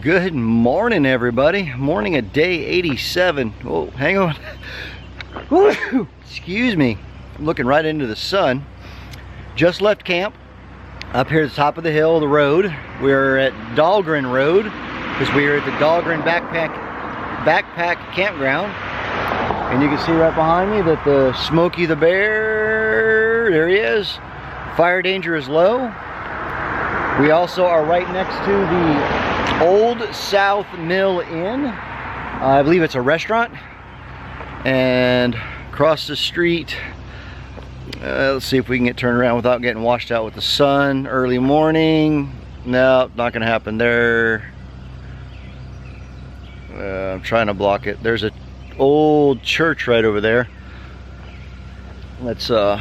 Good morning, everybody. Morning of day 87. Oh, hang on. Woo! Excuse me. I'm looking right into the sun. Just left camp up here at the top of the hill, the road. We're at Dahlgren Road because we are at the Dahlgren backpack campground. And you can see right behind me that the Smokey the Bear, there he is. Fire danger is low. We also are right next to the Old South Mill Inn. I believe it's a restaurant. And across the street, let's see if we can get turned around without getting washed out with the sun. Early morning. No, not gonna happen there. I'm trying to block it. There's a old church right over there. Let's but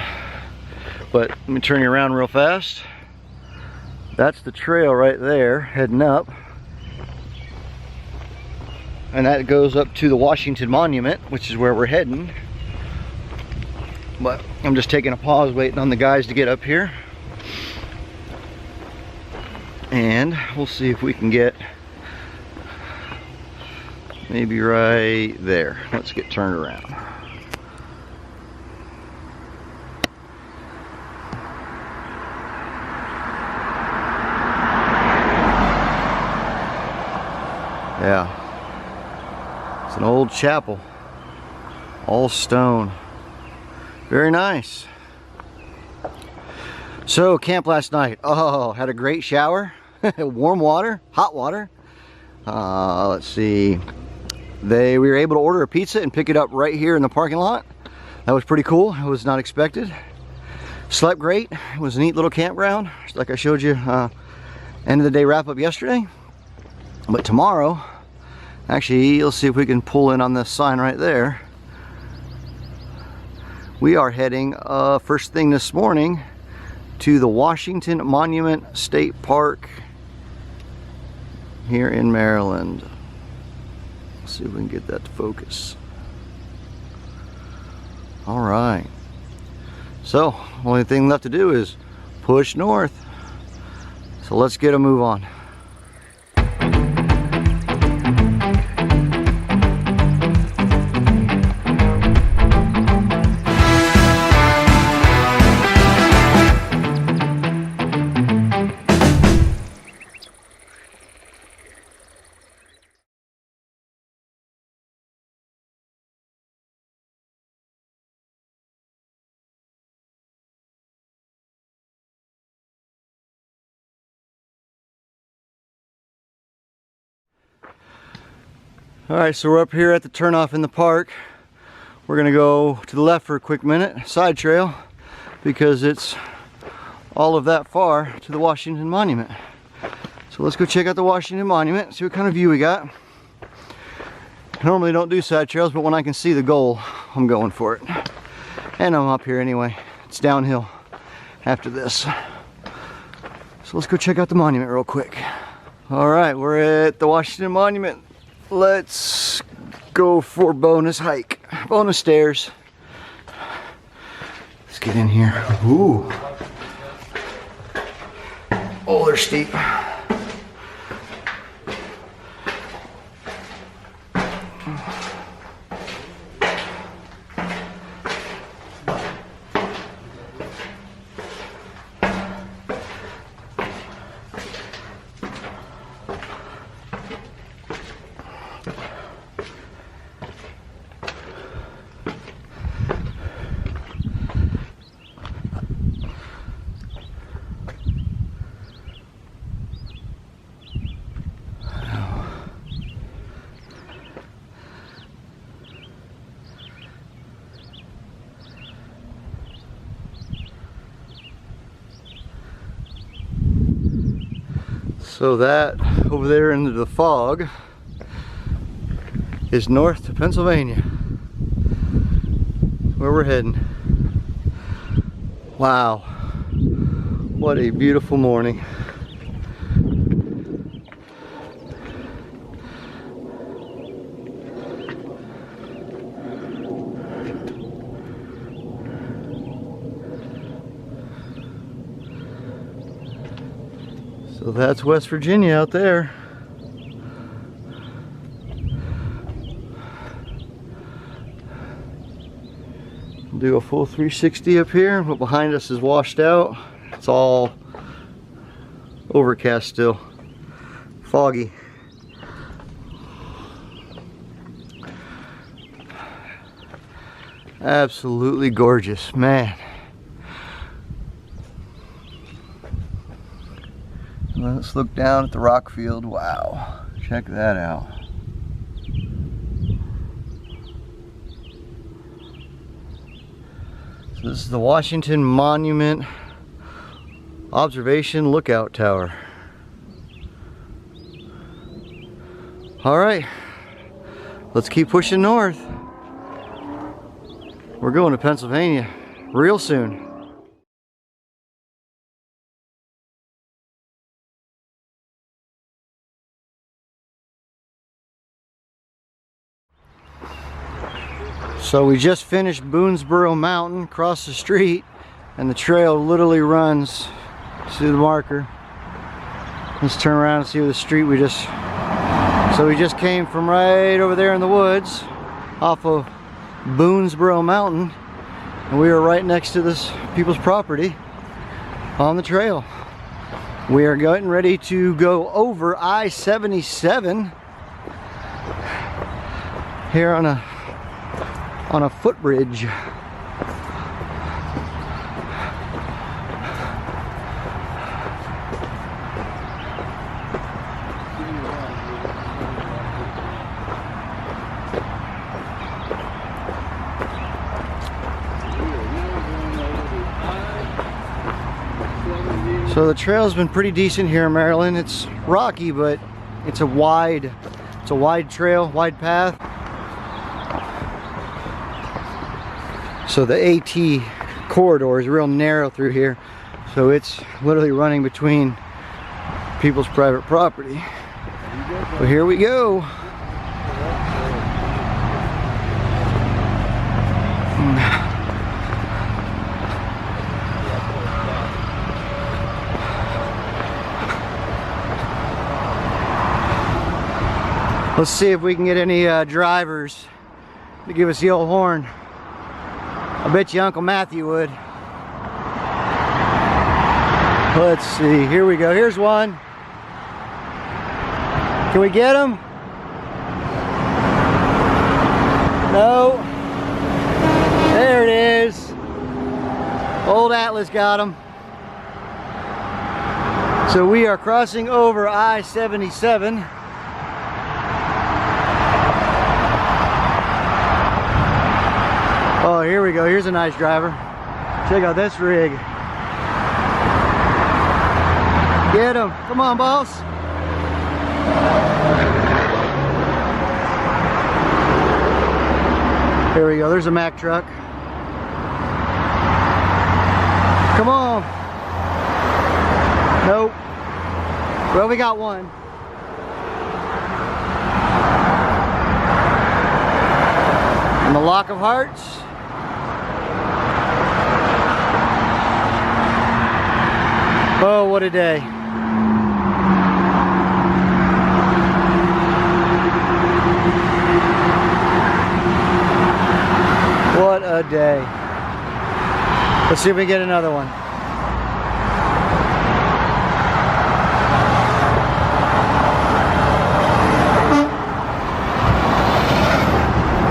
let me turn you around real fast. That's the trail right there heading up, and that goes up to the Washington Monument, which is where we're heading. But I'm just taking a pause waiting on the guys to get up here, and we'll see if we can get maybe right there. Let's get turned around. Yeah, it's an old chapel, all stone. Very nice. So camp last night. Oh, had a great shower. Warm water, hot water. Let's see. We were able to order a pizza and pick it up right here in the parking lot. That was pretty cool. It was not expected. Slept great. It was a neat little campground, like I showed you end of the day wrap up yesterday. But tomorrow, actually, let's see if we can pull in on this sign right there. We are heading first thing this morning to the Washington Monument State Park here in Maryland. Let's see if we can get that to focus. All right. So, only thing left to do is push north. So let's get a move on. Alright, so we're up here at the turnoff in the park. We're gonna go to the left for a quick minute, side trail, because it's all of that far to the Washington Monument. So let's go check out the Washington Monument, see what kind of view we got. I normally don't do side trails, but when I can see the goal, I'm going for it. And I'm up here anyway. It's downhill after this. So let's go check out the monument real quick. Alright, we're at the Washington Monument. Let's go for bonus hike, bonus stairs. Let's get in here. Ooh. Oh, they're steep. So that over there into the fog is north to Pennsylvania, where we're heading. Wow, what a beautiful morning. So that's West Virginia out there. do a full 360 up here. What behind us is washed out. It's all overcast still, foggy. Absolutely gorgeous, man. Let's look down at the rock field. Wow, check that out. So this is the Washington Monument Observation Lookout Tower. All right, let's keep pushing north. We're going to Pennsylvania real soon. So we just finished Boonesboro Mountain, across the street, and the trail literally runs to the marker. Let's turn around and see where the street we just... So we just came from right over there in the woods, off of Boonesboro Mountain, and we are right next to this people's property on the trail. We are getting ready to go over I-77 here on a footbridge. So the trail's been pretty decent here in Maryland. It's rocky, but it's a wide trail, wide path. So the AT corridor is real narrow through here. So it's literally running between people's private property. So here we go. Let's see if we can get any drivers to give us the old horn. I bet you Uncle Matthew would. Let's see, here we go, here's one. Can we get him? No. There it is. Old Atlas got him. So we are crossing over I-77. Oh, here we go. Here's a nice driver. Check out this rig. Get him. Come on, boss. Here we go. There's a Mack truck. Come on. Nope. Well, we got one. And the Lock of Hearts. Oh, what a day. What a day. Let's see if we can get another one.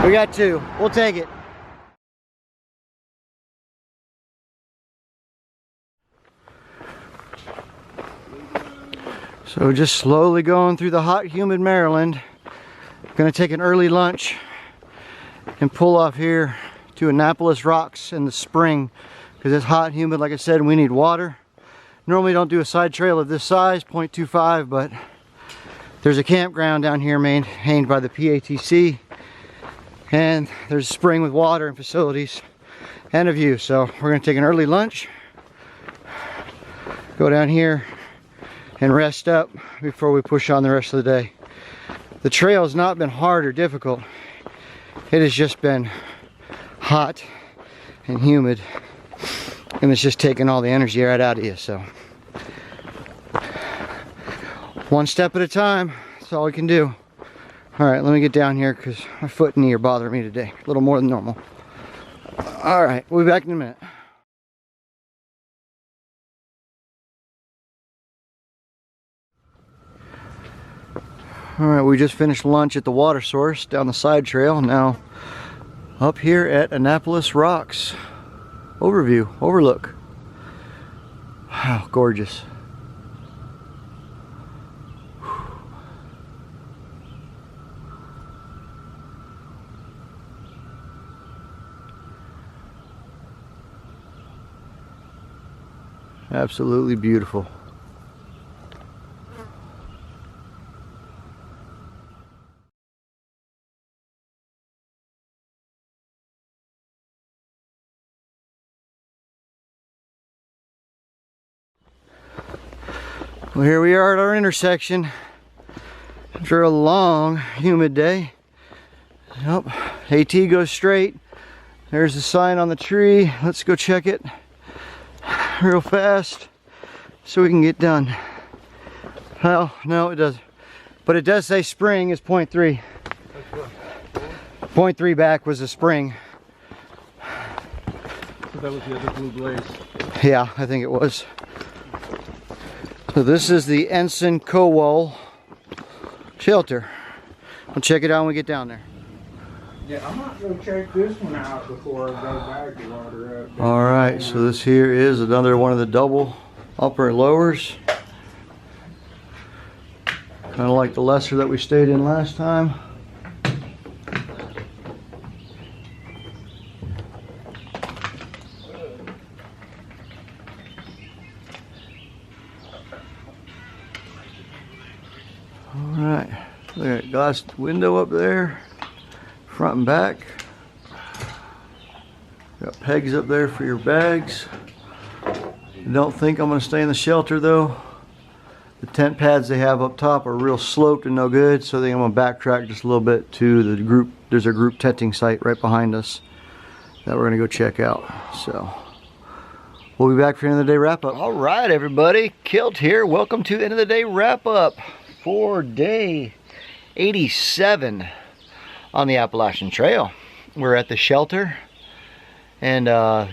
We got two. We'll take it. So just slowly going through the hot, humid Maryland. I'm gonna take an early lunch and pull off here to Annapolis Rocks in the spring because it's hot, humid. Like I said, and we need water. Normally don't do a side trail of this size, 0.25, but there's a campground down here maintained by the PATC, and there's a spring with water and facilities and a view. So we're gonna take an early lunch, go down here and rest up before we push on the rest of the day. The trail has not been hard or difficult. It has just been hot and humid, and it's just taking all the energy right out of you. So one step at a time, that's all we can do. All right, let me get down here because my foot and knee are bothering me today, a little more than normal. All right, we'll be back in a minute. All right, we just finished lunch at the water source down the side trail. Now up here at Annapolis Rocks. Overlook. Wow, gorgeous. Absolutely beautiful. Well, here we are at our intersection after a long, humid day. Yep, AT goes straight. There's the sign on the tree. Let's go check it real fast so we can get done. Well, no, it does, but it does say spring is 0.3. 0.3 back was the spring. So that was the other blue blaze. Yeah, I think it was. So this is the Ensign Cowall Shelter. We'll check it out when we get down there. Yeah, I'm not going to check this one out before I go back to water up. All right, so this here is another one of the double upper and lowers. Kind of like the lesser that we stayed in last time. All right, look at glass window up there, front and back. Got pegs up there for your bags. Don't think I'm going to stay in the shelter though. The tent pads they have up top are real sloped and no good, so I think I'm going to backtrack just a little bit to the group. There's a group tenting site right behind us that we're going to go check out. So we'll be back for end of the day wrap up. All right, everybody, Kilt here. Welcome to end of the day wrap up for day 87 on the Appalachian Trail. We're at the shelter and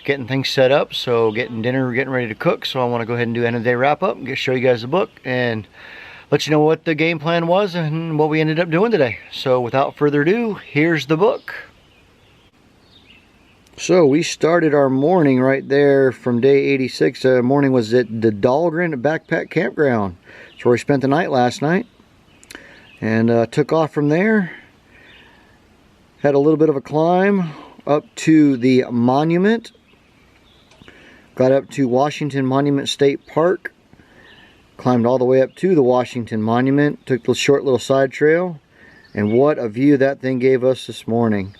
getting things set up, so getting dinner, getting ready to cook. So I want to go ahead and do end of the day wrap up and show you guys the book and let you know what the game plan was and what we ended up doing today. So without further ado, here's the book. So we started our morning right there from day 86. Morning was at the Dahlgren Backpack Campground. That's where we spent the night last night. And took off from there. Had a little bit of a climb up to the monument. Got up to Washington Monument State Park. Climbed all the way up to the Washington Monument. Took the short little side trail. And what a view that thing gave us this morning.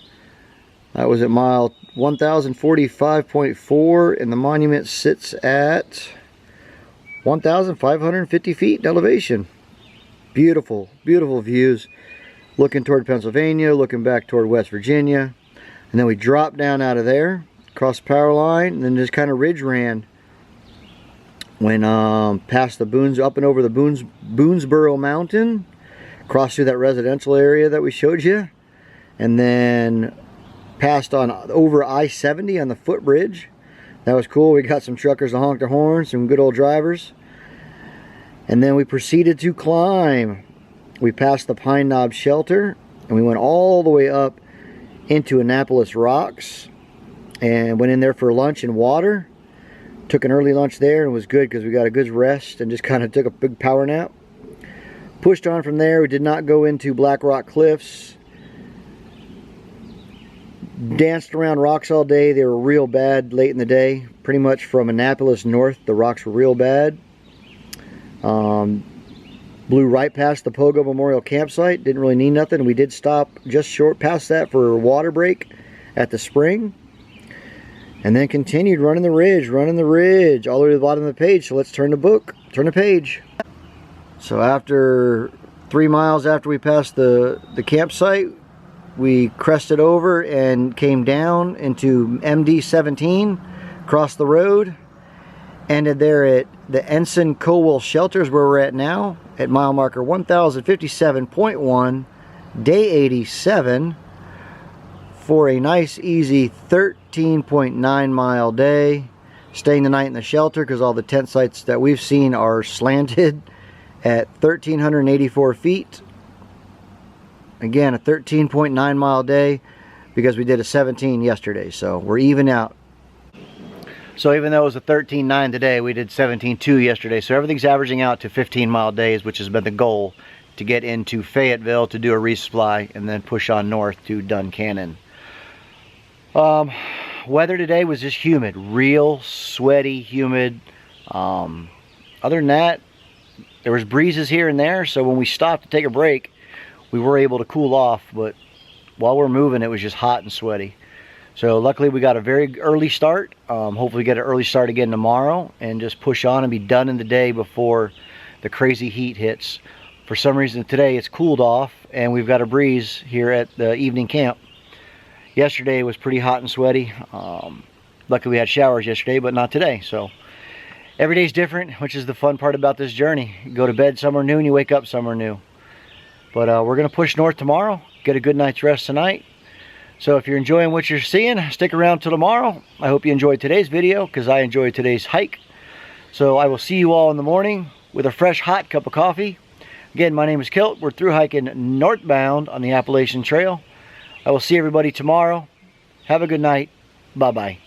That was at mile 1045.4, and the monument sits at 1,550 feet in elevation. Beautiful, beautiful views. Looking toward Pennsylvania, looking back toward West Virginia. And then we dropped down out of there, across the power line, and then just kind of ridge ran. Went past the Boones, up and over the Boonesboro Mountain, crossed through that residential area that we showed you, and then passed on over I-70 on the footbridge. That was cool. We got some truckers to honk their horns, some good old drivers. And then we proceeded to climb. We passed the Pine Knob Shelter, and we went all the way up into Annapolis Rocks, and went in there for lunch and water. Took an early lunch there, and it was good because we got a good rest and just kind of took a big power nap. Pushed on from there. We did not go into Black Rock Cliffs. Danced around rocks all day. They were real bad late in the day. Pretty much from Annapolis north, the rocks were real bad. Blew right past the Pogo Memorial Campsite. Didn't really need nothing. We did stop just short past that for a water break at the spring. And then continued running the ridge, all the way to the bottom of the page. So let's turn the page. So after 3 miles after we passed the campsite, we crested over and came down into MD 17, crossed the road, ended there at the Ensign Cowall Shelter, where we're at now, at mile marker 1057.1, day 87, for a nice easy 13.9 mile day. Staying the night in the shelter because all the tent sites that we've seen are slanted at 1,384 feet. Again, a 13.9 mile day because we did a 17 yesterday, so we're even out. So even though it was a 13.9 today, we did 17.2 yesterday, so everything's averaging out to 15 mile days, which has been the goal, to get into Fayetteville to do a resupply and then push on north to Duncannon. Weather today was just humid, real sweaty, humid. Other than that, there was breezes here and there, so when we stopped to take a break, we were able to cool off, but while we're moving, it was just hot and sweaty. So luckily we got a very early start. Hopefully get an early start again tomorrow and just push on and be done in the day before the crazy heat hits. For some reason today it's cooled off and we've got a breeze here at the evening camp. Yesterday it was pretty hot and sweaty. Luckily we had showers yesterday, but not today. So every day's different, which is the fun part about this journey. You go to bed somewhere new and you wake up somewhere new. But we're going to push north tomorrow, get a good night's rest tonight. So if you're enjoying what you're seeing, stick around till tomorrow. I hope you enjoyed today's video because I enjoyed today's hike. So I will see you all in the morning with a fresh hot cup of coffee. Again, my name is Kilt. We're through hiking northbound on the Appalachian Trail. I will see everybody tomorrow. Have a good night. Bye-bye.